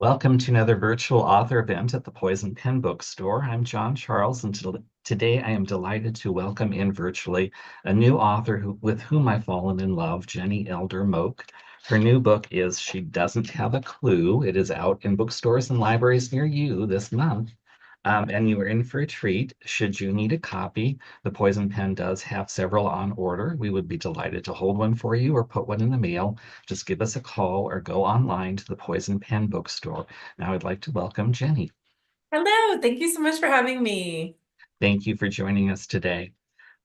Welcome to another virtual author event at the Poison Pen Bookstore. I'm John Charles, and today I am delighted to welcome in virtually a new author with whom I've fallen in love, Jenny Elder Moke. Her new book is She Doesn't Have a Clue. It is out in bookstores and libraries near you this month. And you are in for a treat. Should you need a copy, the Poison Pen does have several on order. We would be delighted to hold one for you or put one in the mail. Just give us a call or go online to the Poison Pen Bookstore. Now I'd like to welcome Jenny. Hello, thank you so much for having me. Thank you for joining us today.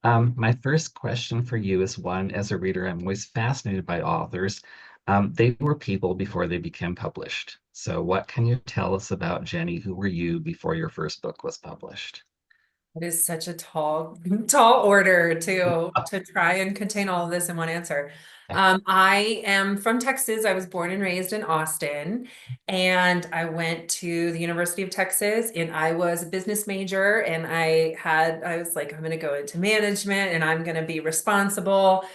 My first question for you is one, as a reader, I'm always fascinated by authors. They were people before they became published. So what can you tell us about Jenny? Who were you before your first book was published? It is such a tall order to try and contain all of this in one answer. I am from Texas. I was born and raised in Austin, and I went to the University of Texas, and I was a business major, and I was like, I'm going to go into management, and I'm going to be responsible.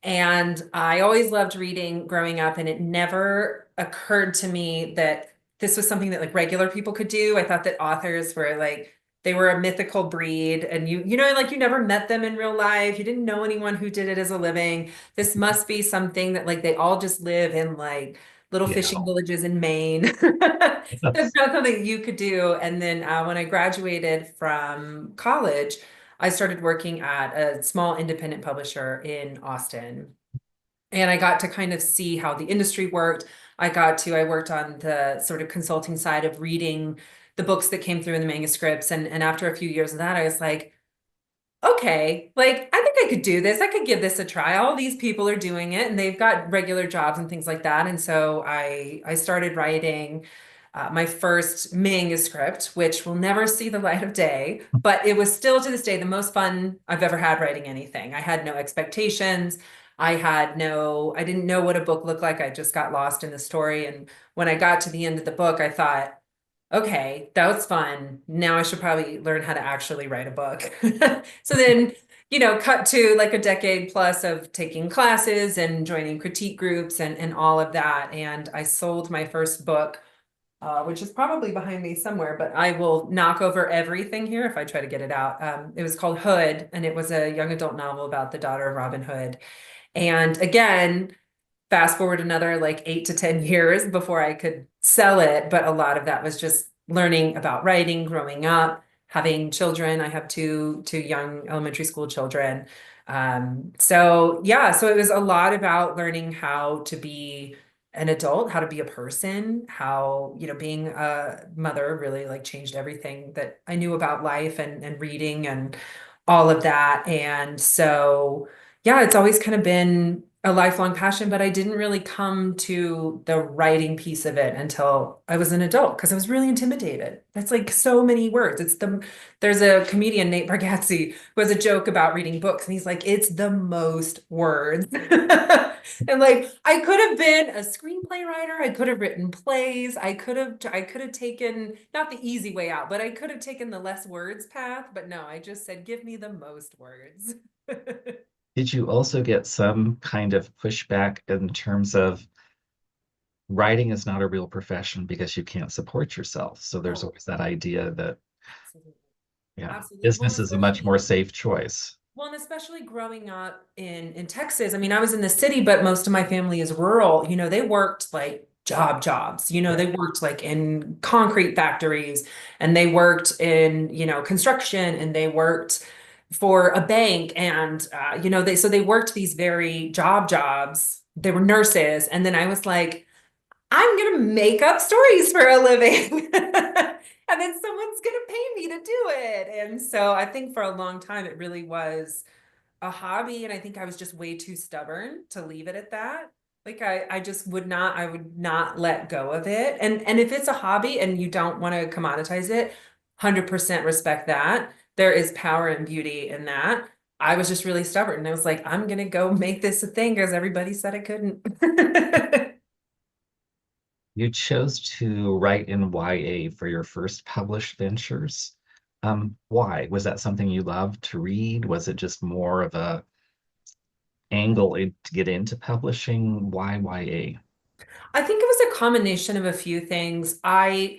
And I always loved reading growing up, and it never occurred to me that this was something that like regular people could do. I thought that authors were like they were a mythical breed, and like you never met them in real life. You didn't know anyone who did it as a living. This must be something that like they all just live in like little Yeah. fishing villages in Maine. It's Yes. not something you could do. And then when I graduated from college, I started working at a small independent publisher in Austin. And I got to kind of see how the industry worked. I worked on the sort of consulting side of reading the books that came through in the manuscripts. And after a few years of that, I was like, okay, like I think I could do this. I could give this a try. All these people are doing it and they've got regular jobs and things like that. And so I started writing my first manuscript, which will never see the light of day, but it was still to this day the most fun I've ever had writing anything. I had no expectations. I didn't know what a book looked like. I just got lost in the story. And when I got to the end of the book, I thought, okay, that was fun. Now I should probably learn how to actually write a book. So then, cut to like a decade plus of taking classes and joining critique groups and all of that. And I sold my first book, which is probably behind me somewhere, but I will knock over everything here if I try to get it out. It was called Hood, and it was a young adult novel about the daughter of Robin Hood. And again, fast forward another like 8 to 10 years before I could sell it. But a lot of that was just learning about writing, growing up, having children. I have two young elementary school children. So yeah, so it was a lot about learning how to be an adult, how to be a person, how, being a mother really like changed everything that I knew about life and reading and all of that. And so yeah, it's always kind of been a lifelong passion, but I didn't really come to the writing piece of it until I was an adult because I was really intimidated. That's like so many words. There's a comedian, Nate Bargatze, who has a joke about reading books, and he's like, it's the most words. And like, I could have been a screenplay writer. I could have written plays. I could have taken not the easy way out, but I could have taken the less words path. But no, I just said, give me the most words. Did you also get some kind of pushback in terms of writing is not a real profession because you can't support yourself? So there's Oh, always that idea that, absolutely. yeah, Absolutely. business is a much more safe choice. And especially growing up in Texas. I mean, I was in the city, but most of my family is rural. They worked like jobs. They worked like in concrete factories, and they worked in, construction, and they worked for a bank, and they worked these very jobs. They were nurses, and then I was like, I'm gonna make up stories for a living. And then someone's gonna pay me to do it. And so I think for a long time it really was a hobby. And I think I was just way too stubborn to leave it at that. Like I just I would not let go of it. And if it's a hobby and you don't want to commoditize it, 100% respect that. There is power and beauty in that. I was just really stubborn. And I was like, I'm gonna go make this a thing because everybody said I couldn't. You chose to write in YA for your first published ventures. Why? Was that something you loved to read? Was it just more of a angle to get into publishing? Why YA? I think it was a combination of a few things. My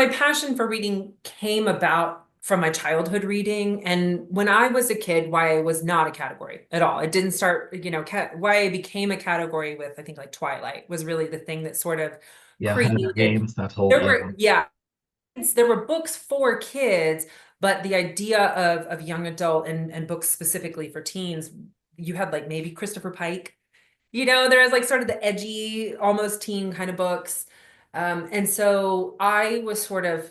passion for reading came about from my childhood reading. And when I was a kid, YA was not a category at all. It didn't start, YA became a category with, I think, like Twilight was really the thing that sort of Yeah, Hunger created. Games, that whole, There yeah. were, yeah, there were books for kids, but the idea of young adult and books specifically for teens, you had like maybe Christopher Pike. There was like sort of the edgy, almost teen kind of books. And so I was sort of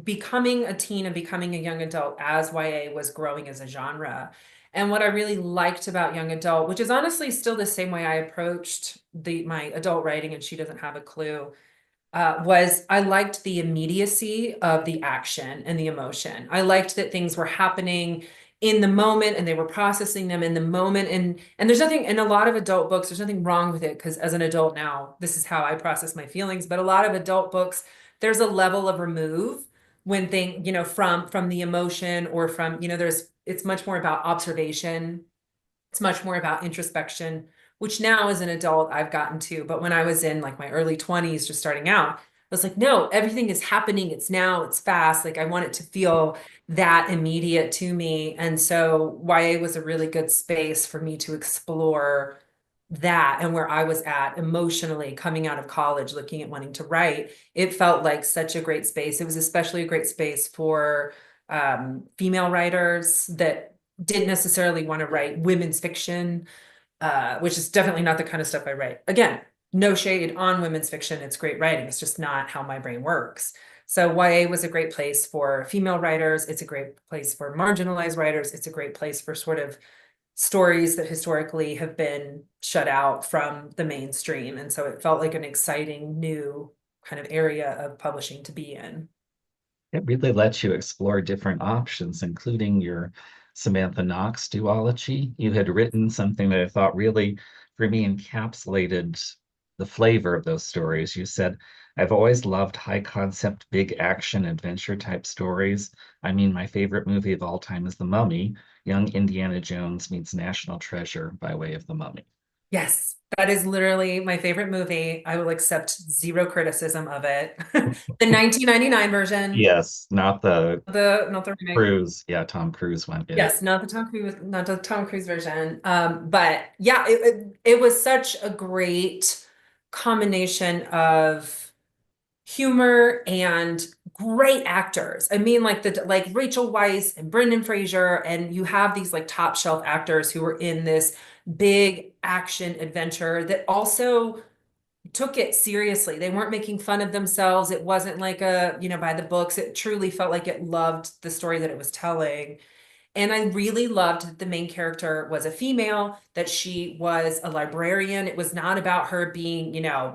becoming a teen and becoming a young adult as YA was growing as a genre. And what I really liked about young adult, which is honestly still the same way I approached my adult writing, and she doesn't have a clue, was I liked the immediacy of the action and the emotion. I liked that things were happening in the moment and they were processing them in the moment. And there's nothing in a lot of adult books, there's nothing wrong with it because as an adult now, this is how I process my feelings. But a lot of adult books, there's a level of remove when from the emotion or from, it's much more about observation, it's much more about introspection, which now as an adult I've gotten to. But when I was in like my early 20s, just starting out, I was like, no, everything is happening. It's now, it's fast. Like I want it to feel that immediate to me. And so YA was a really good space for me to explore that and where I was at emotionally coming out of college, looking at wanting to write. It felt like such a great space. It was especially a great space for female writers that didn't necessarily want to write women's fiction, which is definitely not the kind of stuff I write. Again, no shade on women's fiction. It's great writing. It's just not how my brain works. So YA was a great place for female writers. It's a great place for marginalized writers. It's a great place for sort of stories that historically have been shut out from the mainstream. And so it felt like an exciting new kind of area of publishing to be in. It really lets you explore different options, including your Samantha Knox duology. You had written something that I thought really, for me, encapsulated the flavor of those stories. You said, I've always loved high concept, big action, adventure type stories. I mean, my favorite movie of all time is The Mummy. Young Indiana Jones meets National Treasure by way of The Mummy. Yes, that is literally my favorite movie. I will accept zero criticism of it. The 1999 version, Yes, not the not the remake. Cruise. Yeah, Tom Cruise went. Yeah. Yes, not the Tom Cruise version. But yeah, it was such a great combination of humor and great actors. I mean, like Rachel Weisz and Brendan Fraser, and you have these like top shelf actors who were in this big action adventure that also took it seriously. They weren't making fun of themselves. It wasn't like by the books. It truly felt like it loved the story that it was telling. And I really loved that the main character was a female, that she was a librarian. It was not about her being,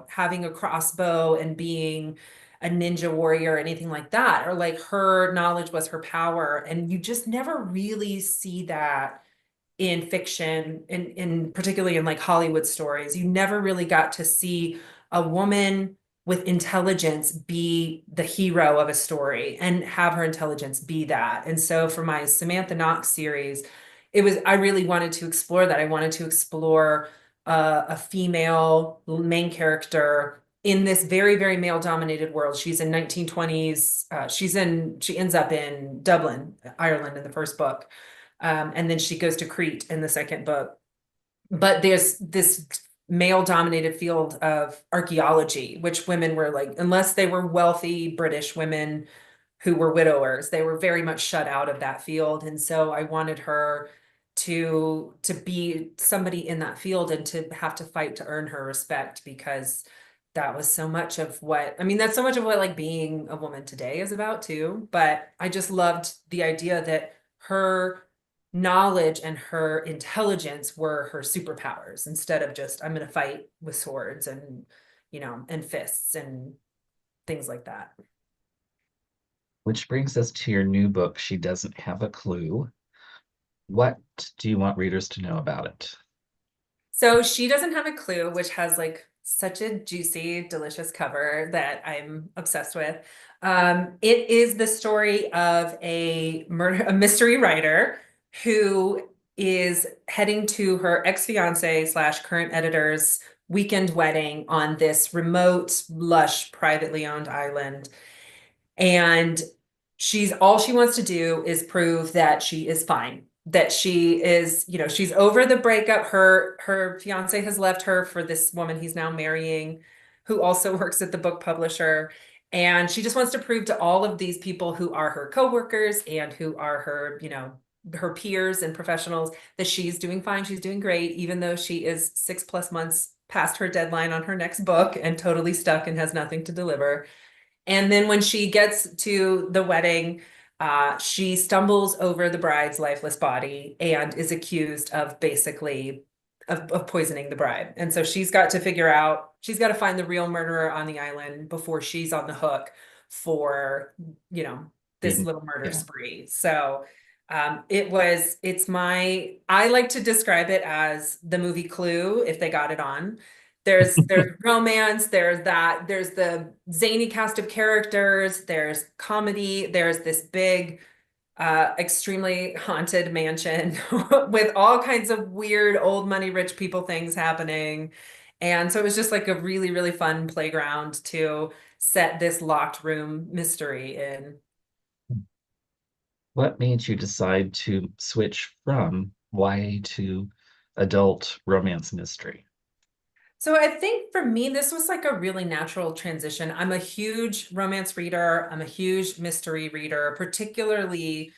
having a crossbow and being a ninja warrior or anything like that, or like her knowledge was her power. And you just never really see that in fiction, in particularly in like Hollywood stories. You never really got to see a woman with intelligence be the hero of a story and have her intelligence be that. And so for my Samantha Knox series, I really wanted to explore that. I wanted to explore a female main character in this very, very male dominated world. She's in 1920s. She ends up in Dublin, Ireland in the first book. And then she goes to Crete in the second book. But there's this male dominated field of archaeology, which women were like, unless they were wealthy British women who were widowers, they were very much shut out of that field. And so I wanted her to be somebody in that field and to have to fight to earn her respect, because that was so much of what, I mean, that's so much of what like being a woman today is about too. But I just loved the idea that her knowledge and her intelligence were her superpowers instead of just I'm going to fight with swords and and fists and things like that. Which brings us to your new book, She Doesn't Have a Clue. What do you want readers to know about it? So she doesn't have a clue, which has like such a juicy, delicious cover that I'm obsessed with. It is the story of a mystery writer who is heading to her ex-fiance slash current editor's weekend wedding on this remote, lush, privately owned island. And all she wants to do is prove that she is fine, that she is, she's over the breakup. Her fiance has left her for this woman he's now marrying, who also works at the book publisher. And she just wants to prove to all of these people who are her coworkers and who are her, her peers and professionals that she's doing fine, she's doing great, even though she is 6+ months past her deadline on her next book and totally stuck and has nothing to deliver. And then when she gets to the wedding, she stumbles over the bride's lifeless body and is accused of basically of poisoning the bride. And so she's got to figure out, she's got to find the real murderer on the island before she's on the hook for, you know, this little murder Yeah. spree. So I like to describe it as the movie Clue if they got it on. There's romance, there's the zany cast of characters, there's comedy, there's this big, extremely haunted mansion with all kinds of weird old money rich people things happening. And so it was just like a really, really fun playground to set this locked room mystery in. What made you decide to switch from YA to adult romance mystery? So I think for me, this was like a really natural transition. I'm a huge romance reader. I'm a huge mystery reader, particularly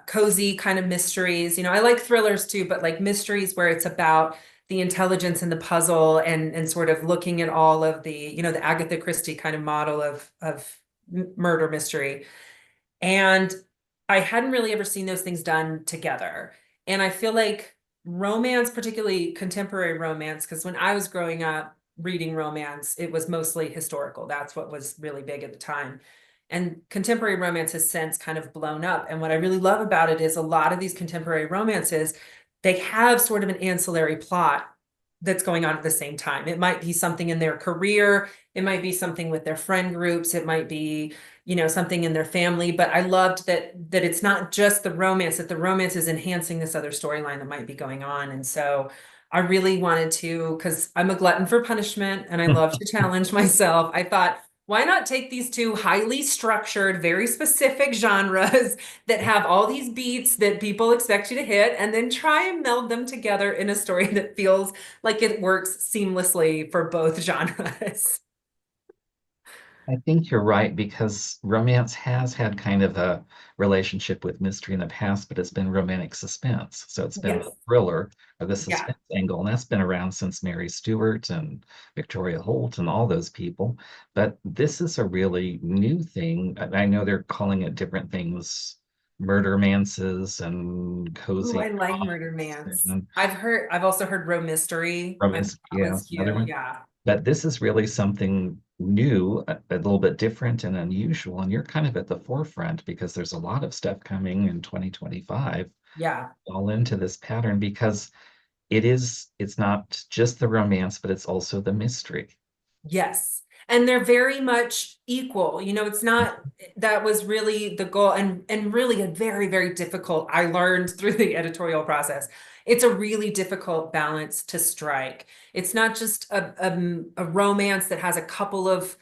cozy kind of mysteries. I like thrillers too, but like mysteries where it's about the intelligence and the puzzle and sort of looking at all of the Agatha Christie kind of model of murder mystery. And I hadn't really ever seen those things done together. And I feel like romance, particularly contemporary romance, because when I was growing up reading romance, it was mostly historical. That's what was really big at the time. And contemporary romance has since kind of blown up. And what I really love about it is a lot of these contemporary romances, they have sort of an ancillary plot that's going on at the same time. It might be something in their career, it might be something with their friend groups, it might be something in their family. But I loved that it's not just the romance, that the romance is enhancing this other storyline that might be going on. And so I really wanted to, because I'm a glutton for punishment and I love to challenge myself. I thought, why not take these two highly structured, very specific genres that have all these beats that people expect you to hit, and then try and meld them together in a story that feels like it works seamlessly for both genres. I think you're right because romance has had kind of a relationship with mystery in the past, but it's been romantic suspense. So it's been Yes. the thriller or the Yeah. suspense angle, and that's been around since Mary Stuart and Victoria Holt and all those people. But this is a really new thing. I know they're calling it different things, murder mances and Ooh, cozy I like Murder romance Mance. and I've also heard Mystery. I thought romance. that Yeah, was it's another cute. one. Yeah. But this is really something new, a little bit different and unusual. And you're kind of at the forefront because there's a lot of stuff coming in 2025 Yeah. all into this pattern because it's not just the romance, but it's also the mystery. Yes. And they're very much equal. It's not that was really the goal and really a very, very difficult, I learned through the editorial process. It's a really difficult balance to strike. It's not just a romance that has a couple of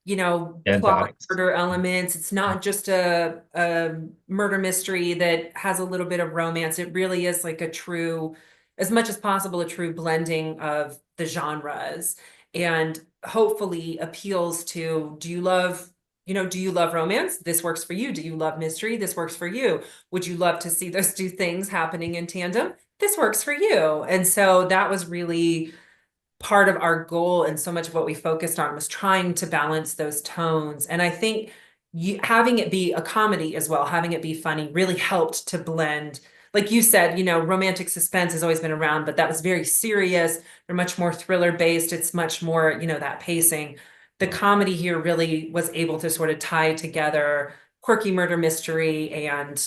Dead plot bodies. murder elements. It's not just a murder mystery that has a little bit of romance. It really is like a true, as much as possible, a true blending of the genres and hopefully appeals to, do you love romance? This works for you. Do you love mystery? This works for you. Would you love to see those two things happening in tandem? This works for you. And so that was really part of our goal, and so much of what we focused on was trying to balance those tones. And I think having it be a comedy as well, having it be funny really helped to blend. Like you said, romantic suspense has always been around, but that was very serious. They're much more thriller based. It's much more, that pacing. The comedy here really was able to sort of tie together quirky murder mystery and,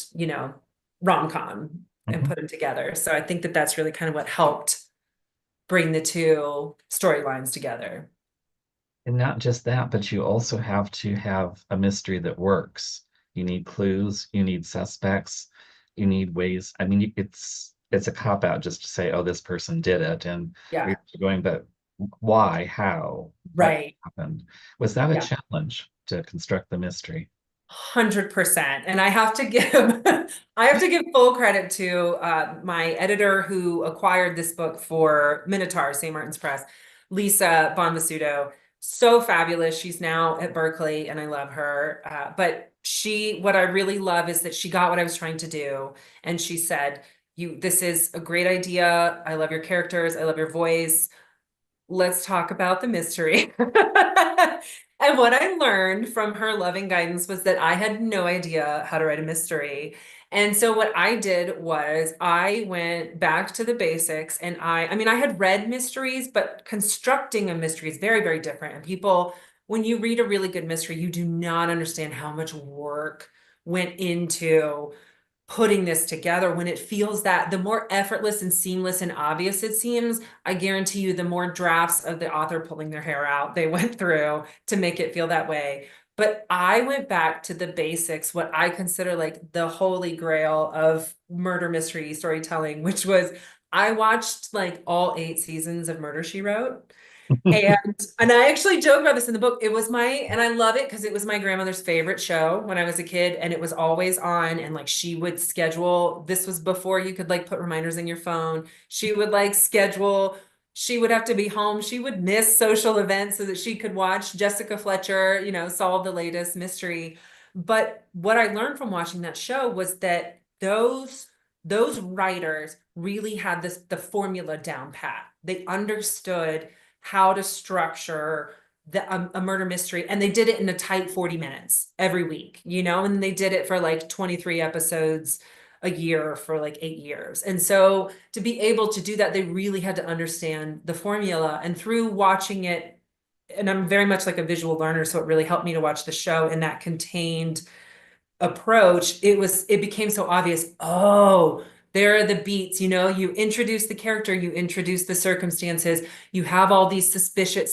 rom-com and Mhm. put them together. So I think that that's really kind of what helped bring the two storylines together. And not just that, but you also have to have a mystery that works. You need clues, you need suspects, you need ways. I mean, it's a cop out just to say, oh, this person did it, and Yeah. you're going, but why, how, what Right. happened. Was that a Yeah. challenge to construct the mystery? 100%. And I have to give I have to give full credit to my editor who acquired this book for Minotaur, St. Martin's Press, Lisa Bonvisuto. So fabulous. She's now at Berkeley and I love her. But what I really love is that she got what I was trying to do. And she said, this is a great idea. I love your characters. I love your voice. Let's talk about the mystery. And what I learned from her loving guidance was that I had no idea how to write a mystery. And so what I did was I went back to the basics and I mean, I had read mysteries, but constructing a mystery is very, very different. And people, when you read a really good mystery, you do not understand how much work went into putting this together when it feels that the more effortless and seamless and obvious it seems, I guarantee you the more drafts of the author pulling their hair out they went through to make it feel that way. But I went back to the basics, what I consider like the holy grail of murder mystery storytelling, which was I watched like all 8 seasons of Murder, She Wrote. And I actually joke about this in the book. And I love it because it was my grandmother's favorite show when I was a kid, and it was always on. And like she would schedule, this was before you could like put reminders in your phone. She would like schedule, she would have to be home. She would miss social events so that she could watch Jessica Fletcher, solve the latest mystery. But what I learned from watching that show was that those writers really had the formula down pat. They understood how to structure a murder mystery, and they did it in a tight 40 minutes every week, and they did it for like 23 episodes a year for like 8 years. And so to be able to do that, they really had to understand the formula. And through watching it, and I'm very much like a visual learner, so it really helped me to watch the show in that contained approach. It became so obvious. Oh, there are the beats, you introduce the character, you introduce the circumstances, you have all these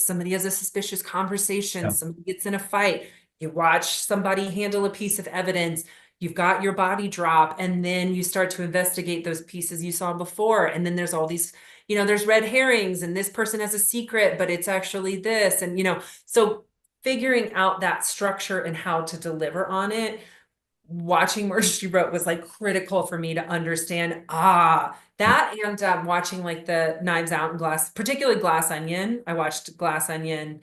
somebody has a suspicious conversation, Yeah. somebody gets in a fight, you watch somebody handle a piece of evidence, you've got your body drop, and then you start to investigate those pieces you saw before. And then there's all these, there's red herrings, and this person has a secret, but it's actually this. And, so figuring out that structure and how to deliver on it, watching Murder, She Wrote was like critical for me to understand that. And watching like the Knives Out and particularly Glass Onion. I watched Glass Onion,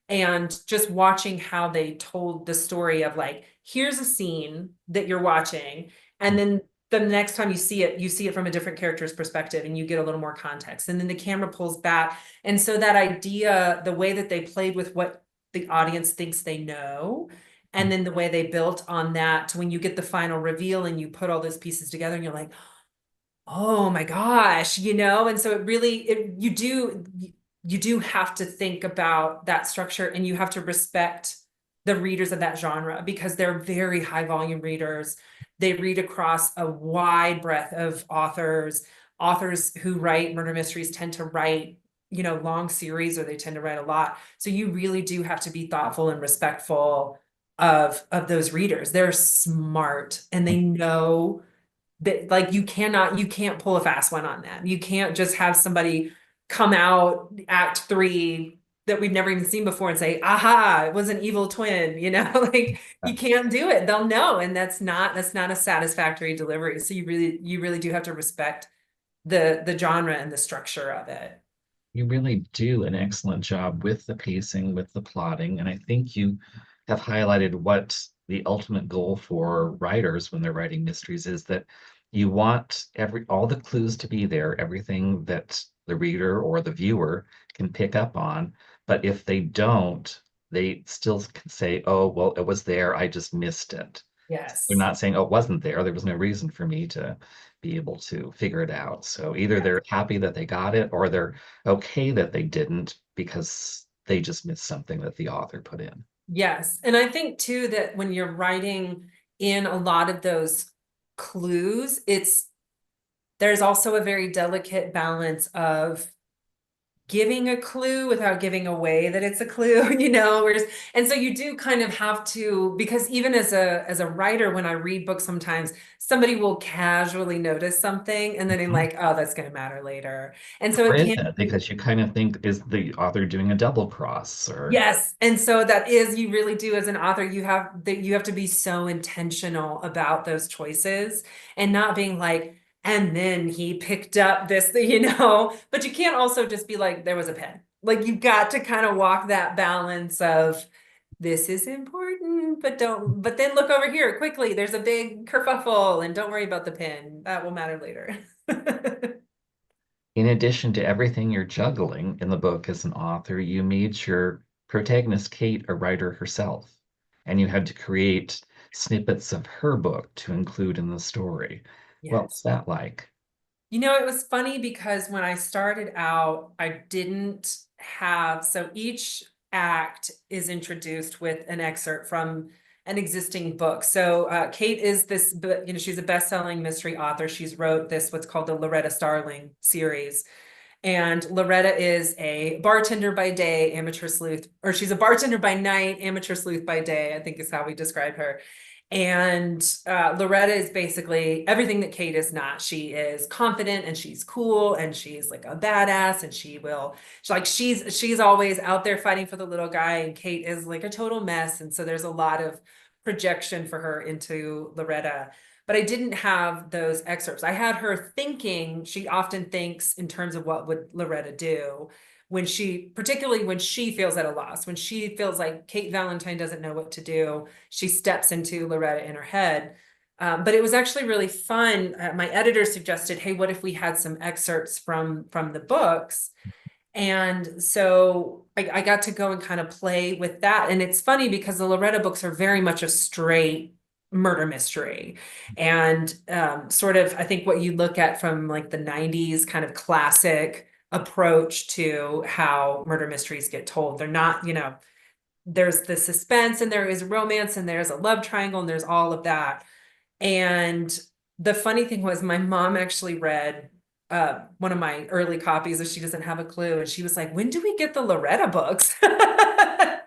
and just watching how they told the story of like, here's a scene that you're watching, and then the next time you see it from a different character's perspective, and you get a little more context, and then the camera pulls back. And so that idea, the way that they played with what the audience thinks they know, and then the way they built on that to when you get the final reveal and you put all those pieces together and you're like, oh my gosh, and so you do have to think about that structure, and you have to respect the readers of that genre because they're very high volume readers. They read across a wide breadth of authors. Authors who write murder mysteries tend to write, long series, or they tend to write a lot. So you really do have to be thoughtful and respectful of those readers. They're smart and they know that like you can't pull a fast one on them. You can't just have somebody come out act 3 that we've never even seen before and say, aha, it was an evil twin, like you can't do it. They'll know. And that's not a satisfactory delivery. So you really do have to respect the genre and the structure of it. You really do an excellent job with the pacing, with the plotting, and I think you have highlighted what the ultimate goal for writers when they're writing mysteries is that you want all the clues to be there, everything that the reader or the viewer can pick up on. But if they don't, they still can say, "Oh, well, it was there. I just missed it." They're Yes. not saying, "Oh, it wasn't there. There was no reason for me to be able to figure it out." So either Yeah. they're happy that they got it, or they're okay that they didn't because they just missed something that the author put in. Yes. And I think too that when you're writing in a lot of those clues, there's also a very delicate balance of giving a clue without giving away that it's a clue, you know, whereas, and so you do kind of have to, because even as a writer, when I read books, sometimes somebody will casually notice something and then I'm Mhm. like, oh, that's going to matter later. And so Or it is can it? be. Because you kind of think, is the author doing a double cross or Yes. And so that is, you really do as an author, you have to be so intentional about those choices and not being like, and then he picked up this, you know, but you can't also just be like, there was a pen. Like you've got to kind of walk that balance of this is important, but then look over here quickly. There's a big kerfuffle and don't worry about the pen. That will matter later. in addition to everything you're juggling in the book as an author, you made your protagonist Kate a writer herself, and you had to create snippets of her book to include in the story. What was Yes. that like? You know, it was funny because when I started out, I didn't have, so each act is introduced with an excerpt from an existing book. So Kate is this, you know, she's a best-selling mystery author. She's wrote this, what's called the Loretta Starling series. And Loretta is a bartender by day, amateur sleuth, or she's a bartender by night, amateur sleuth by day, I think is how we describe her. And Loretta is basically everything that Kate is not. She is confident and she's cool and she's like a badass and she's always out there fighting for the little guy and Kate is like a total mess. And so there's a lot of projection for her into Loretta. But I didn't have those excerpts. I had her thinking, she often thinks in terms of what would Loretta do when particularly when she feels at a loss, when she feels like Kate Valentine doesn't know what to do, she steps into Loretta in her head. But it was actually really fun. My editor suggested, hey, what if we had some excerpts from the books? And so I got to go and kind of play with that. And it's funny because the Loretta books are very much a straight murder mystery. And sort of, I think what you look at from like the 90s kind of classic approach to how murder mysteries get told. They're not, you know, there's the suspense and there is romance and there's a love triangle and there's all of that. And the funny thing was, my mom actually read one of my early copies of She Doesn't Have a Clue, and she was like, "When do we get the Loretta books?" And I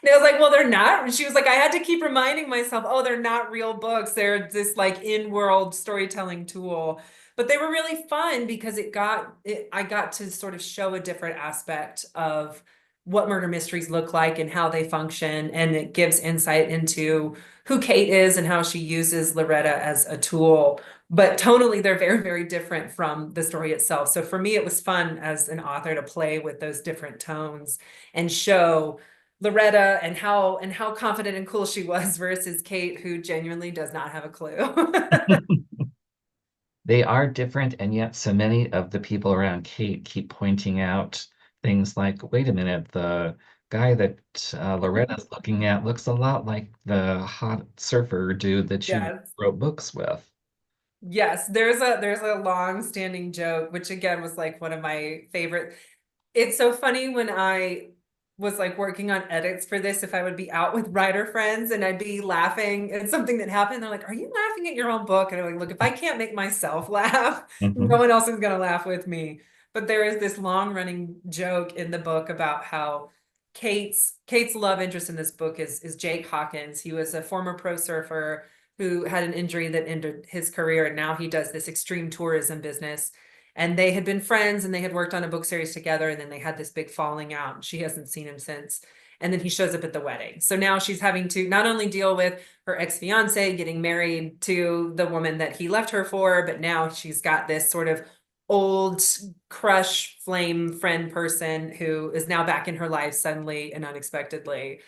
was like, "Well, they're not." And she was like, "I had to keep reminding myself, oh, they're not real books. They're this like in-world storytelling tool." But they were really fun because I got to sort of show a different aspect of what murder mysteries look like and how they function, and it gives insight into who Kate is and how she uses Loretta as a tool. But tonally, they're very, very different from the story itself. So for me, it was fun as an author to play with those different tones and show Loretta and how confident and cool she was versus Kate, who genuinely does not have a clue. They are different, and yet so many of the people around Kate keep pointing out things like, wait a minute, the guy that Loretta's looking at looks a lot like the hot surfer dude that she Yes. wrote books with. Yes, there's a long standing joke, which again was like one of my favorite. It's so funny when I was like working on edits for this, if I would be out with writer friends and I'd be laughing at something that happened, they're like, "Are you laughing at your own book?" And I'm like, "Look, if I can't make myself laugh, no Mhm. one else is gonna laugh with me." But there is this long running joke in the book about how Kate's love interest in this book is Jake Hawkins. He was a former pro surfer who had an injury that ended his career, and now he does this extreme tourism business. And they had been friends and they had worked on a book series together, and then they had this big falling out, and she hasn't seen him since. And then he shows up at the wedding. So now she's having to not only deal with her ex-fiance getting married to the woman that he left her for, but now she's got this sort of old crush flame friend person who is now back in her life suddenly and unexpectedly.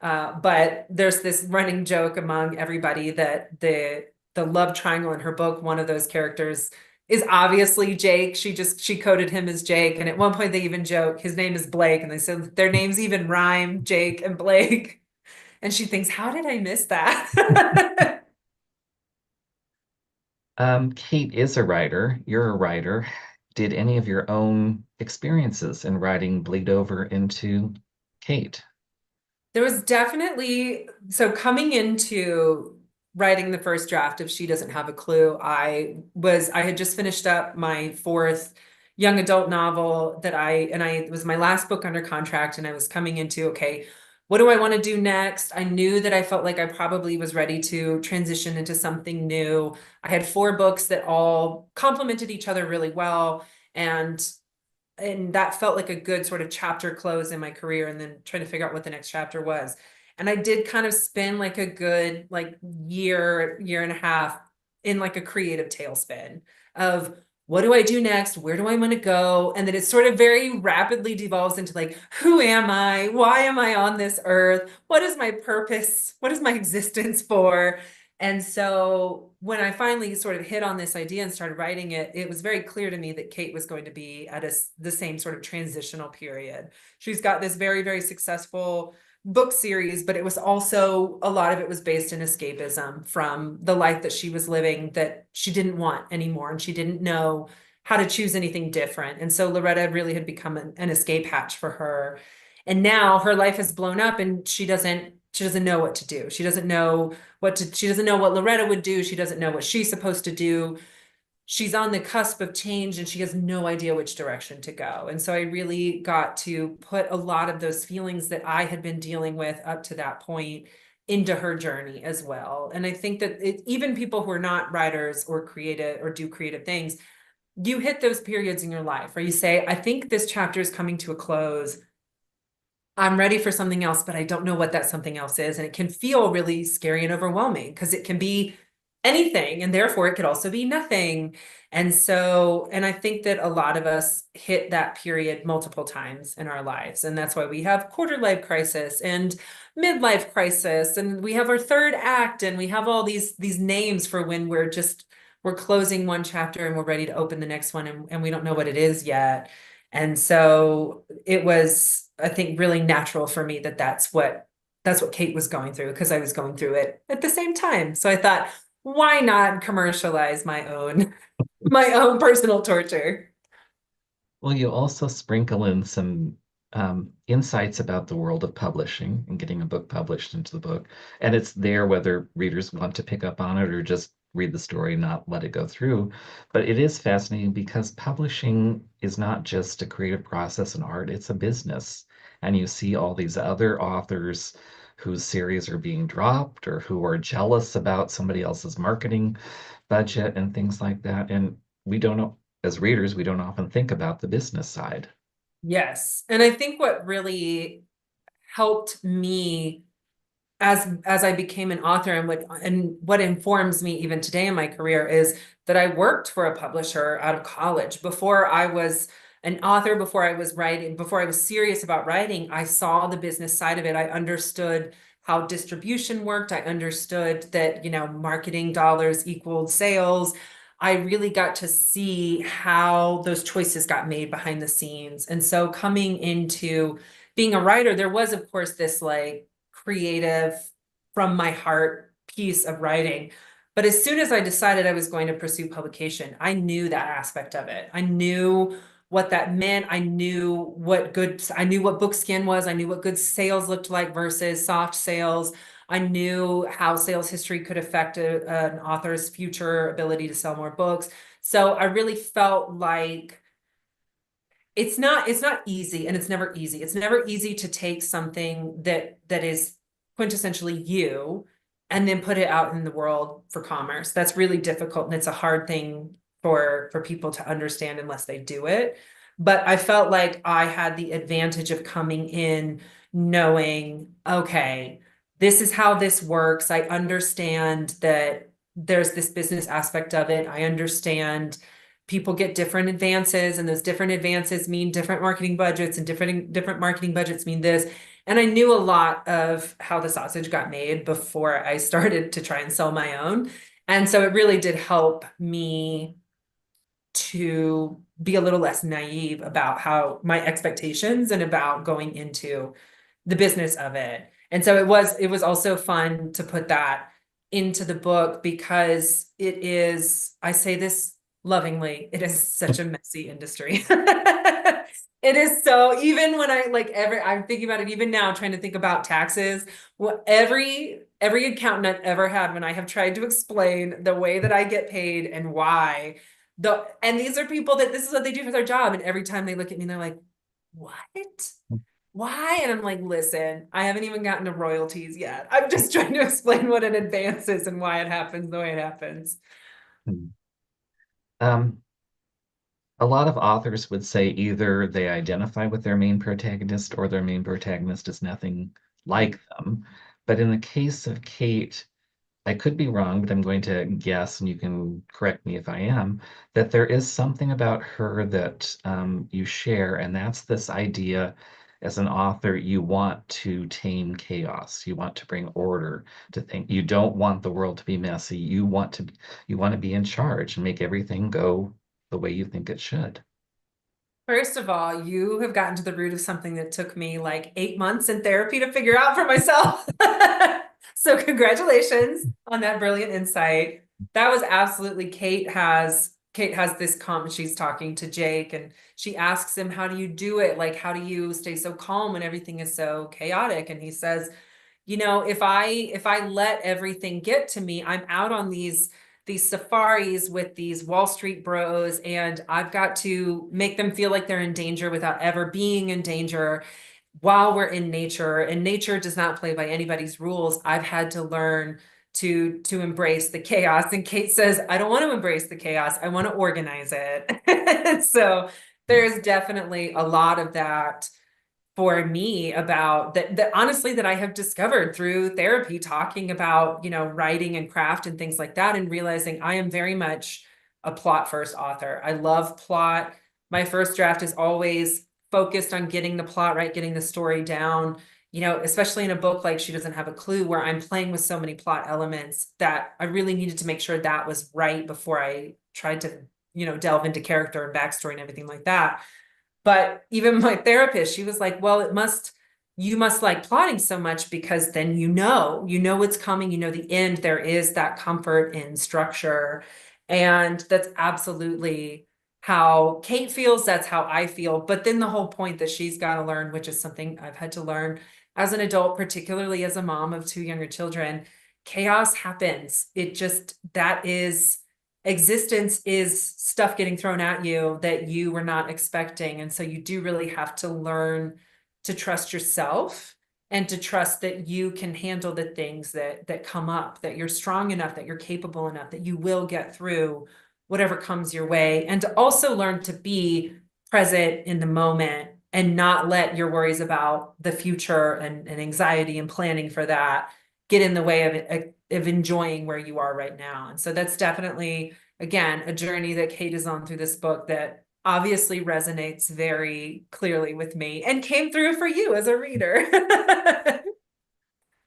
But there's this running joke among everybody that the love triangle in her book, one of those characters is obviously Jake. She coded him as Jake. And at one point they even joke his name is Blake. And they said their names even rhyme, Jake and Blake. And she thinks, how did I miss that? Kate is a writer. You're a writer. Did any of your own experiences in writing bleed over into Kate? There was definitely, so coming into writing the first draft of She Doesn't Have a Clue, I had just finished up my fourth young adult novel that it was my last book under contract, and I was coming into, okay, what do I want to do next? I knew that I felt like I probably was ready to transition into something new. I had 4 books that all complemented each other really well. And that felt like a good sort of chapter close in my career, and then trying to figure out what the next chapter was. And I did kind of spend like a good like year and a half in like a creative tailspin of what do I do next? Where do I want to go? And then it sort of very rapidly devolves into like, who am I? Why am I on this earth? What is my purpose? What is my existence for? And so when I finally sort of hit on this idea and started writing it, it was very clear to me that Kate was going to be at the same sort of transitional period. She's got this very, very successful book series, but it was also, a lot of it was based in escapism from the life that she was living that she didn't want anymore. And she didn't know how to choose anything different. And so Loretta really had become an escape hatch for her. And now her life has blown up, and she doesn't know what to do. She doesn't know what Loretta would do. She doesn't know what she's supposed to do. She's on the cusp of change, and she has no idea which direction to go. And so I really got to put a lot of those feelings that I had been dealing with up to that point into her journey as well. And I think that even people who are not writers or creative or do creative things, you hit those periods in your life where you say, I think this chapter is coming to a close. I'm ready for something else, but I don't know what that something else is. And it can feel really scary and overwhelming because it can be anything, and therefore it could also be nothing. And I think that a lot of us hit that period multiple times in our lives. And that's why we have quarter life crisis and midlife crisis, and we have our third act, and we have all these names for when we're closing one chapter and we're ready to open the next one, and we don't know what it is yet. And so it was, I think, really natural for me that that's what Kate was going through, because I was going through it at the same time. So I thought, why not commercialize my own personal torture? Well, you also sprinkle in some insights about the world of publishing and getting a book published into the book. And it's there whether readers want to pick up on it or just read the story, not let it go through. But it is fascinating because publishing is not just a creative process and art, it's a business. And you see all these other authors whose series are being dropped or who are jealous about somebody else's marketing budget and things like that. And we don't know, as readers, we don't often think about the business side. Yes. And I think what really helped me as I became an author, and what informs me even today in my career is that I worked for a publisher out of college. Before I was an author, before I was writing, before I was serious about writing, I saw the business side of it. I understood how distribution worked. I understood that, marketing dollars equaled sales. I really got to see how those choices got made behind the scenes. And so coming into being a writer, there was, of course, this like creative from my heart piece of writing. But as soon as I decided I was going to pursue publication, I knew that aspect of it. I knew what that meant. I knew what book skin was. I knew what good sales looked like versus soft sales. I knew how sales history could affect an author's future ability to sell more books. So I really felt like it's not easy, and it's never easy. It's never easy to take something that is quintessentially you and then put it out in the world for commerce. That's really difficult, and it's a hard thing for people to understand unless they do it. But I felt like I had the advantage of coming in knowing, okay, this is how this works. I understand that there's this business aspect of it. I understand people get different advances, and those different advances mean different marketing budgets, and different marketing budgets mean this. And I knew a lot of how the sausage got made before I started to try and sell my own. And so it really did help me to be a little less naive about how my expectations and about going into the business of it. And so it was also fun to put that into the book, because I say this lovingly, it is such a messy industry. It is, so even when I'm thinking about it even now, trying to think about taxes, every accountant I've ever had, when I have tried to explain the way that I get paid and why, And these are people that this is what they do for their job. And every time they look at me, they're like, what? Why? And I'm like, listen, I haven't even gotten to royalties yet. I'm just trying to explain what an advance is and why it happens the way it happens. Hmm. Um, a lot of authors would say either they identify with their main protagonist or their main protagonist is nothing like them. But in the case of Kate, I could be wrong, but I'm going to guess, and you can correct me if I am, that there is something about her that you share, and that's this idea as an author, you want to tame chaos. You want to bring order to things. You don't want the world to be messy. You want to be in charge and make everything go the way you think it should. First of all, you have gotten to the root of something that took me like 8 months in therapy to figure out for myself. So congratulations on that brilliant insight. That was absolutely Kate has this comment. She's talking to Jake and she asks him, how do you do it? Like, how do you stay so calm when everything is so chaotic? And he says, if I let everything get to me, I'm out on these safaris with these Wall Street bros, and I've got to make them feel like they're in danger without ever being in danger while we're in nature. And nature does not play by anybody's rules. I've had to learn to embrace the chaos. And Kate says, I don't want to embrace the chaos. I want to organize it. So there's definitely a lot of that for me about that honestly that I have discovered through therapy, talking about, writing and craft and things like that, and realizing I am very much a plot first author. I love plot. My first draft is always focused on getting the plot right, getting the story down, especially in a book like She Doesn't Have a Clue, where I'm playing with so many plot elements that I really needed to make sure that was right before I tried to, delve into character and backstory and everything like that. But even my therapist, she was like, well, you must like plotting so much because then you know what's coming, you know the end. There is that comfort in structure. And that's absolutely how Kate feels. That's how I feel. But then the whole point that she's got to learn, which is something I've had to learn as an adult, particularly as a mom of two younger children, chaos happens. That is existence is stuff getting thrown at you that you were not expecting. And so you do really have to learn to trust yourself and to trust that you can handle the things that come up, that you're strong enough, that you're capable enough, that you will get through whatever comes your way. And to also learn to be present in the moment and not let your worries about the future and anxiety and planning for that get in the way of enjoying where you are right now. And so that's definitely, again, a journey that Kate is on through this book that obviously resonates very clearly with me and came through for you as a reader.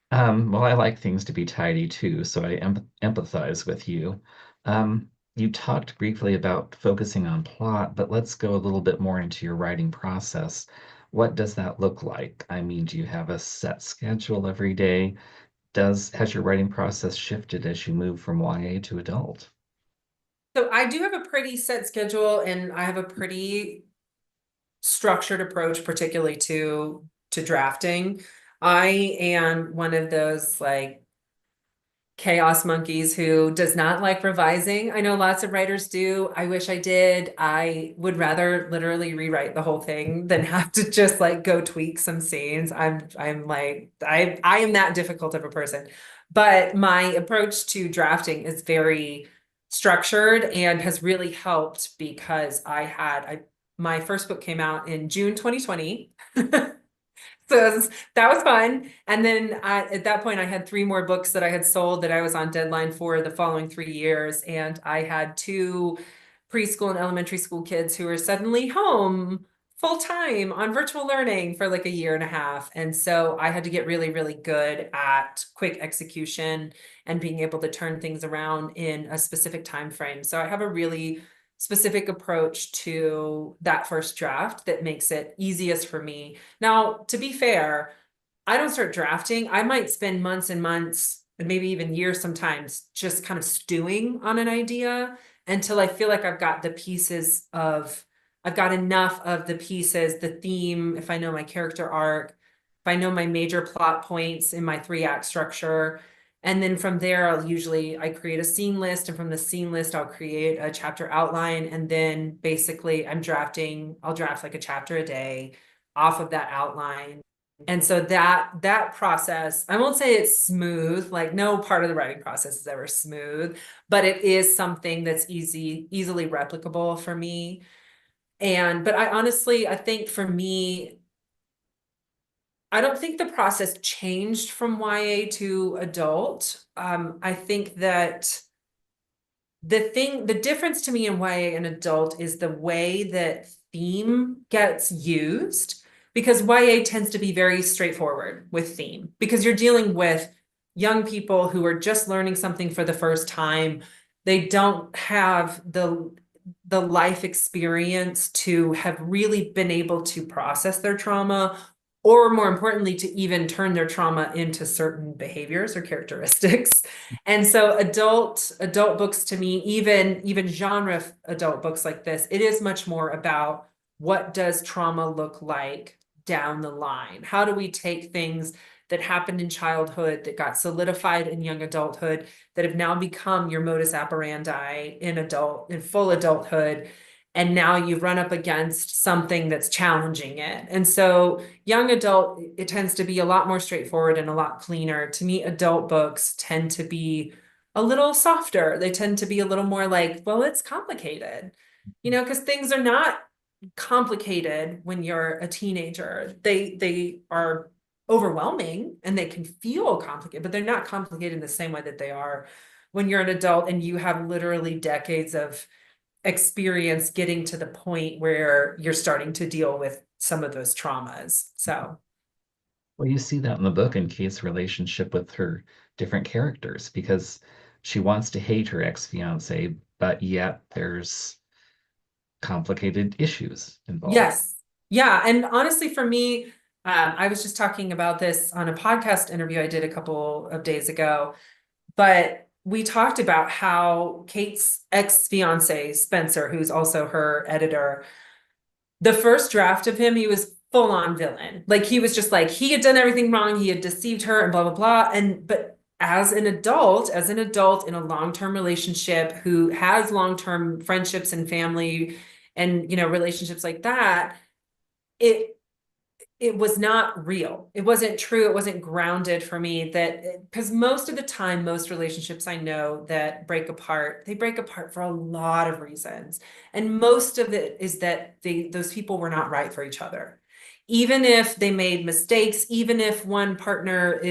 Well, I like things to be tidy too, so I empathize with you. You talked briefly about focusing on plot, but let's go a little bit more into your writing process. What does that look like? I mean, do you have a set schedule every day? Has your writing process shifted as you move from YA to adult? So I do have a pretty set schedule and I have a pretty structured approach, particularly to drafting. I am one of those like chaos monkeys who does not like revising. I know lots of writers do. I wish I did. I would rather literally rewrite the whole thing than have to just like go tweak some scenes. I'm like I am that difficult of a person. But my approach to drafting is very structured and has really helped because my first book came out in June 2020. So that was fun. And then at that point, I had three more books that I had sold that I was on deadline for the following 3 years. And I had two preschool and elementary school kids who were suddenly home full time on virtual learning for like a year and a half. And so I had to get really, really good at quick execution and being able to turn things around in a specific time frame. So I have a really specific approach to that first draft that makes it easiest for me. Now, to be fair, I don't start drafting. I might spend months and months, and maybe even years sometimes, just kind of stewing on an idea until I feel like I've got enough of the pieces, the theme, if I know my character arc, if I know my major plot points in my 3-act structure, And then from there, I create a scene list, and from the scene list, I'll create a chapter outline. And then basically I'll draft like a chapter a day off of that outline. And so that process, I won't say it's smooth, like no part of the writing process is ever smooth, but it is something that's easily replicable for me. But I think for me, I don't think the process changed from YA to adult. I think that the difference to me in YA and adult is the way that theme gets used, because YA tends to be very straightforward with theme because you're dealing with young people who are just learning something for the first time. They don't have the life experience to have really been able to process their trauma, or more importantly, to even turn their trauma into certain behaviors or characteristics. And so adult books to me, even genre adult books like this, it is much more about what does trauma look like down the line? How do we take things that happened in childhood that got solidified in young adulthood that have now become your modus operandi in full adulthood, and now you've run up against something that's challenging it. And so young adult, it tends to be a lot more straightforward and a lot cleaner. To me, adult books tend to be a little softer. They tend to be a little more like, well, it's complicated, because things are not complicated when you're a teenager. They are overwhelming and they can feel complicated, but they're not complicated in the same way that they are when you're an adult and you have literally decades of experience getting to the point where you're starting to deal with some of those traumas. So, Well, you see that in the book in Kate's relationship with her different characters because she wants to hate her ex-fiancé, but yet there's complicated issues involved. yes. Yeah. And honestly, for me, I was just talking about this on a podcast interview I did a couple of days ago, but we talked about how Kate's ex-fiancé, Spencer, who's also her editor, the first draft of him, he was full on villain. Like he was just like, he had done everything wrong. He had deceived her and blah, blah, blah. But as an adult in a long-term relationship who has long-term friendships and family and, relationships like that, it, it was not real. It wasn't true. It wasn't grounded for me because most of the time, most relationships I know that break apart, they break apart for a lot of reasons. And most of it is that those people were not right for each other. Even if they made mistakes, even if one partner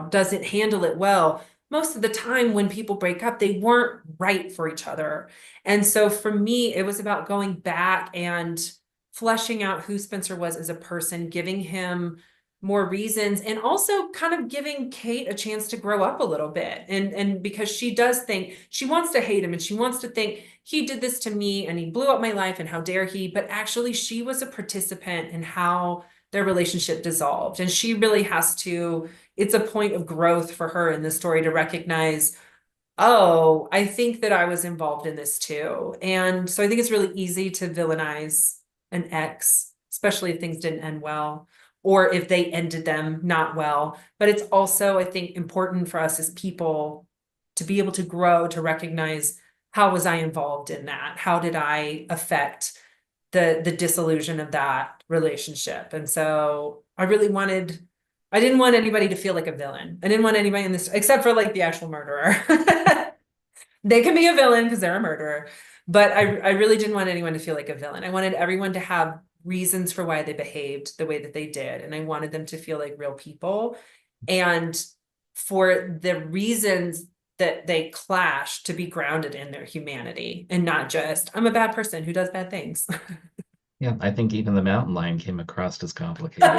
doesn't handle it well, most of the time when people break up, they weren't right for each other. And so for me, it was about going back and fleshing out who Spencer was as a person, giving him more reasons, and also kind of giving Kate a chance to grow up a little bit. And because she does think she wants to hate him and she wants to think he did this to me and he blew up my life and how dare he, but actually she was a participant in how their relationship dissolved. And she really it's a point of growth for her in the story to recognize, oh, I think that I was involved in this too. And so I think it's really easy to villainize an ex, especially if things didn't end well, or if they ended them not well. But it's also, I think, important for us as people to be able to grow, to recognize, how was I involved in that? How did I affect the disillusion of that relationship? And so I didn't want anybody to feel like a villain. I didn't want anybody in this, except for like the actual murderer. They can be a villain because they're a murderer, but I really didn't want anyone to feel like a villain. I wanted everyone to have reasons for why they behaved the way that they did. And I wanted them to feel like real people. And for the reasons that they clash to be grounded in their humanity and not just, I'm a bad person who does bad things. Yeah, I think even the mountain lion came across as complicated.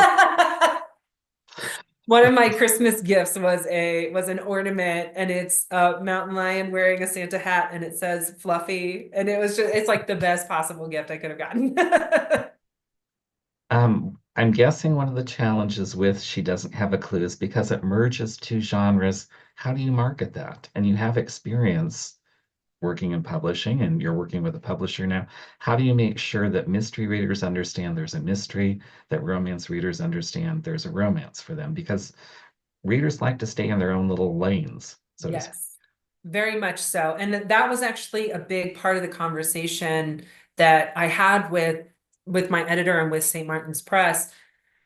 One of my Christmas gifts was an ornament, and it's a mountain lion wearing a Santa hat and it says Fluffy, and it's like the best possible gift I could have gotten. I'm guessing one of the challenges with She Doesn't Have a Clue is because it merges two genres. How do you market that? And you have experience working in publishing and you're working with a publisher now. How do you make sure that mystery readers understand there's a mystery, that romance readers understand there's a romance for them? Because readers like to stay in their own little lanes, so to speak. Yes, very much so. And that was actually a big part of the conversation that I had with my editor and with St. Martin's Press,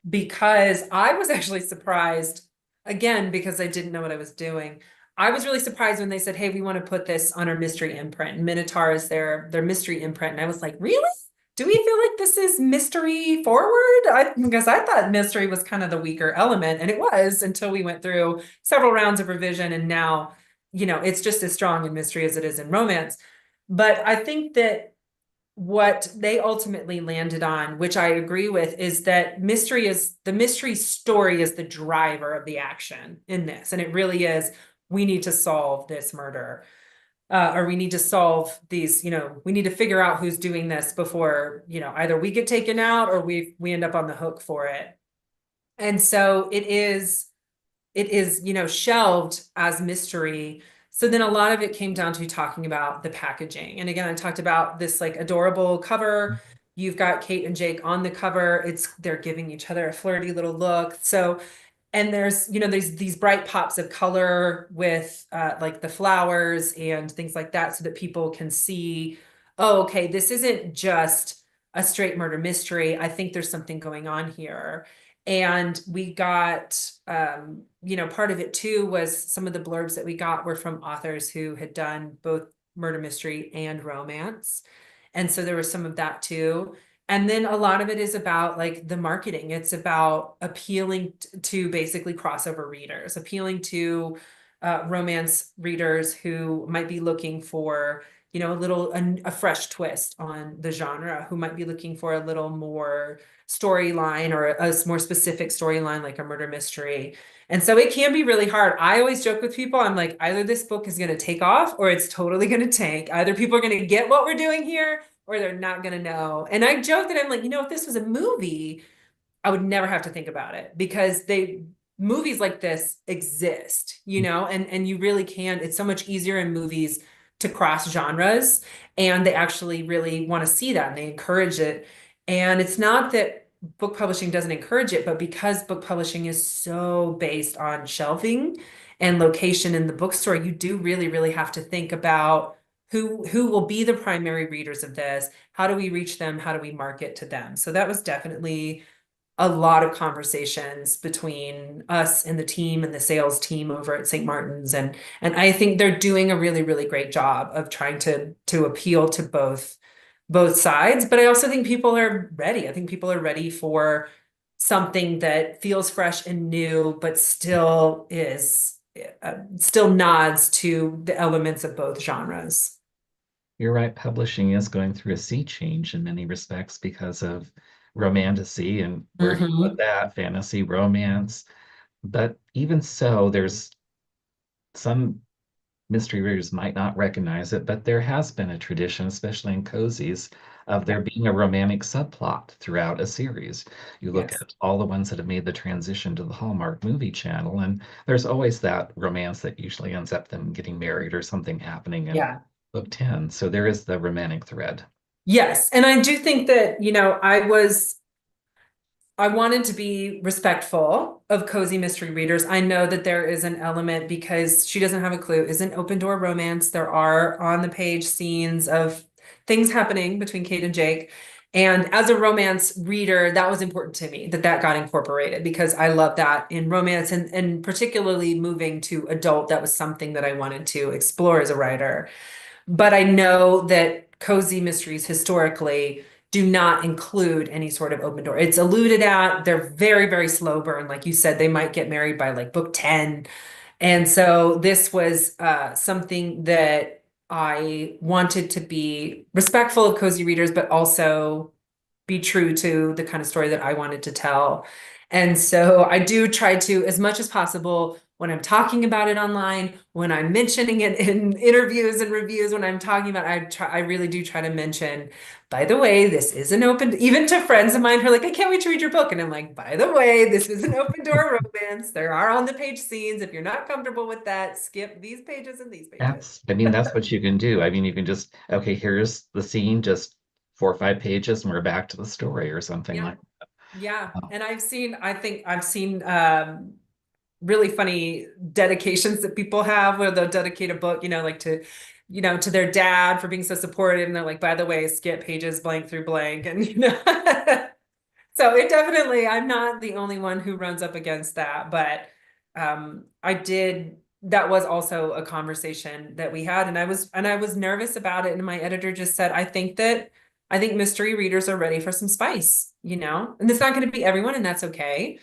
because I was actually surprised, again, because I didn't know what I was doing. I was really surprised when they said, "Hey, we want to put this on our mystery imprint." Minotaur is their mystery imprint. And I was like, "Really? Do we feel like this is mystery forward?" Because I thought mystery was kind of the weaker element, and it was until we went through several rounds of revision, and now, it's just as strong in mystery as it is in romance. But I think that what they ultimately landed on, which I agree with, is that the mystery story is the driver of the action in this. And it really is, we need to solve this murder. Or we need to solve these, we need to figure out who's doing this before, either we get taken out or we end up on the hook for it. And so it is, shelved as mystery. So then a lot of it came down to talking about the packaging. And again, I talked about this like adorable cover. You've got Kate and Jake on the cover. They're giving each other a flirty little look. So, and there's these bright pops of color with like the flowers and things like that, so that people can see, oh, okay, this isn't just a straight murder mystery. I think there's something going on here. And we got, part of it too was some of the blurbs that we got were from authors who had done both murder mystery and romance. And so there was some of that too. And then a lot of it is about like the marketing. It's about appealing to basically crossover readers, appealing to romance readers who might be looking for, a fresh twist on the genre, who might be looking for a little more storyline or a more specific storyline like a murder mystery. And so it can be really hard. I always joke with people, I'm like, either this book is going to take off or it's totally going to tank. Either people are going to get what we're doing here or they're not going to know. And I joke that I'm like, if this was a movie, I would never have to think about it, because movies like this exist, and you really can. It's so much easier in movies to cross genres, and they actually really want to see that and they encourage it. And it's not that book publishing doesn't encourage it, but because book publishing is so based on shelving and location in the bookstore, you do really, really have to think about who will be the primary readers of this. How do we reach them? How do we market to them? So that was definitely a lot of conversations between us and the team and the sales team over at St. Martin's. And I think they're doing a really, really great job of trying to appeal to both sides. But I also think people are ready. I think people are ready for something that feels fresh and new, but still nods to the elements of both genres. You're right, publishing is going through a sea change in many respects because of romantasy and where do you put Mhm. that? Fantasy, romance. But even so, there's some mystery readers might not recognize it, but there has been a tradition, especially in cozies, of there being a romantic subplot throughout a series. You look Yes. at all the ones that have made the transition to the Hallmark movie channel, and there's always that romance that usually ends up them getting married or something happening in Yeah. book 10. So there is the romantic thread. Yes. And I do think that, I wanted to be respectful of cozy mystery readers. I know that there is an element, because she doesn't have a clue, is an open door romance. There are on the page scenes of things happening between Kate and Jake. And as a romance reader, that was important to me that got incorporated, because I love that in romance, and particularly moving to adult. That was something that I wanted to explore as a writer. But I know that cozy mysteries historically do not include any sort of open door. It's alluded at. They're very, very slow burn. Like you said, they might get married by like book 10. And so this was something that I wanted to be respectful of cozy readers, but also be true to the kind of story that I wanted to tell. And so I do try to, as much as possible, when I'm talking about it online, when I'm mentioning it in interviews and reviews, when I'm talking about it, I really do try to mention, by the way, this is an open, even to friends of mine who are like, I can't wait to read your book. And I'm like, by the way, this is an open door romance. There are on the page scenes. If you're not comfortable with that, skip these pages and these pages. That's what you can do. I mean, you can just, okay, here's the scene, just 4 or 5 pages, and we're back to the story or something Yeah. like Yeah. that. And I think I've seen really funny dedications that people have where they'll dedicate a book, like to their dad for being so supportive. And they're like, by the way, skip pages blank through blank. And, so it definitely, I'm not the only one who runs up against that, but that was also a conversation that we had, and I was nervous about it. And my editor just said, I think mystery readers are ready for some spice, and it's not going to be everyone, and that's okay.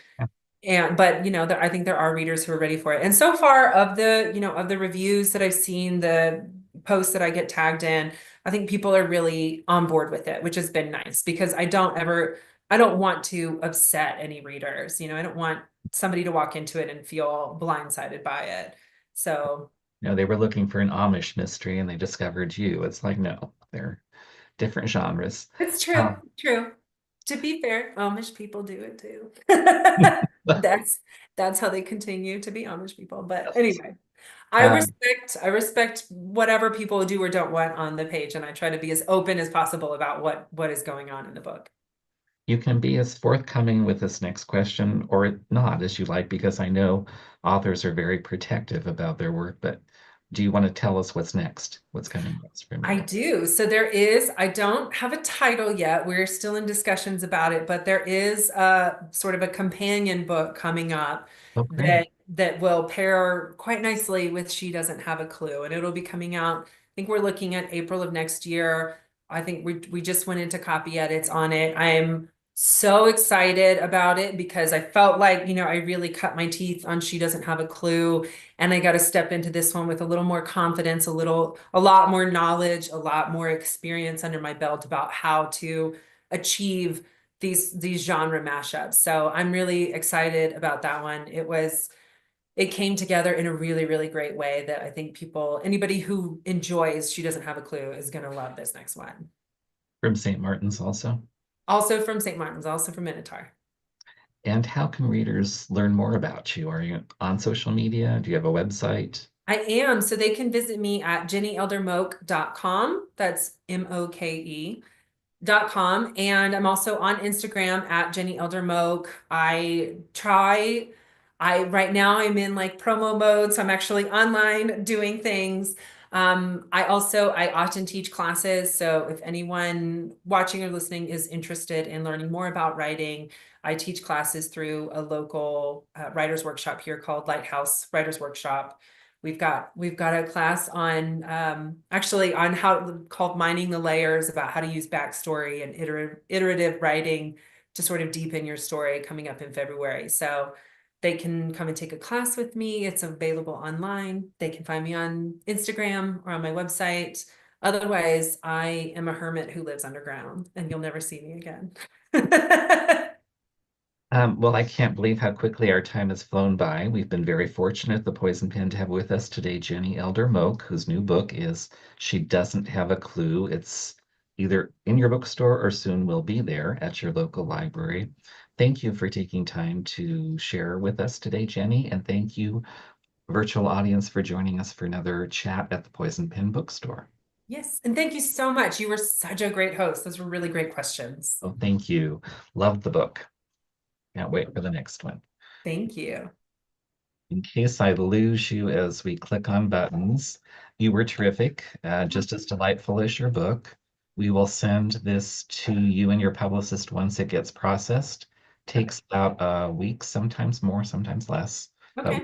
But I think there are readers who are ready for it. And so far of the reviews that I've seen, the posts that I get tagged in, I think people are really on board with it, which has been nice because I don't want to upset any readers. I don't want somebody to walk into it and feel blindsided by it. So They were looking for an Amish mystery and they discovered you. It's like, no, they're different genres. it's true, Um, true. To be fair, Amish people do it too. That's that's how they continue to be Amish people. But yes. anyway, I respect whatever people do or don't want on the page, and I try to be as open as possible about what is going on in the book. You can be as forthcoming with this next question or not as you like, because I know authors are very protective about their work, but do you want to tell us what's next? What's coming next from I you? do. I don't have a title yet. We're still in discussions about it, but there is a sort of a companion book coming up Oh, great. that will pair quite nicely with She Doesn't Have a Clue. And it'll be coming out, I think we're looking at April of next year. I think we just went into copy edits on it. I'm so excited about it because I felt like, I really cut my teeth on She Doesn't Have a Clue. And I got to step into this one with a little more confidence, a lot more knowledge, a lot more experience under my belt about how to achieve these genre mashups. So I'm really excited about that one. It came together in a really, really great way that I think anybody who enjoys She Doesn't Have a Clue is going to love this next one. From St. Martin's also. Also from St. Martin's, also from Minotaur. And how can readers learn more about you? Are you on social media? Do you have a website? I am. So they can visit me at jennyeldermoke.com. That's MOKE.com. And I'm also on Instagram at Jenny Elder Moke. Right now I'm in like promo mode, so I'm actually online doing things. I often teach classes. So if anyone watching or listening is interested in learning more about writing, I teach classes through a local writers workshop here called Lighthouse Writers Workshop. We've got a class on actually on how called mining the layers, about how to use backstory and iterative writing to sort of deepen your story, coming up in February. So they can come and take a class with me. It's available online. They can find me on Instagram or on my website. Otherwise, I am a hermit who lives underground and you'll never see me again. Well, I can't believe how quickly our time has flown by. We've been very fortunate at the Poison Pen to have with us today Jenny Elder Moke, whose new book is She Doesn't Have a Clue. It's either in your bookstore or soon will be there at your local library. Thank you for taking time to share with us today, Jenny, and thank you, virtual audience, for joining us for another chat at the Poison Pen Bookstore. Yes, and thank you so much. You were such a great host. Those were really great questions. Oh, thank you. Loved the book. Can't wait for the next one. Thank you. In case I lose you as we click on buttons, you were terrific, just as delightful as your book. We will send this to you and your publicist once it gets processed. Okay. Takes about a week, sometimes more, sometimes less, but Okay.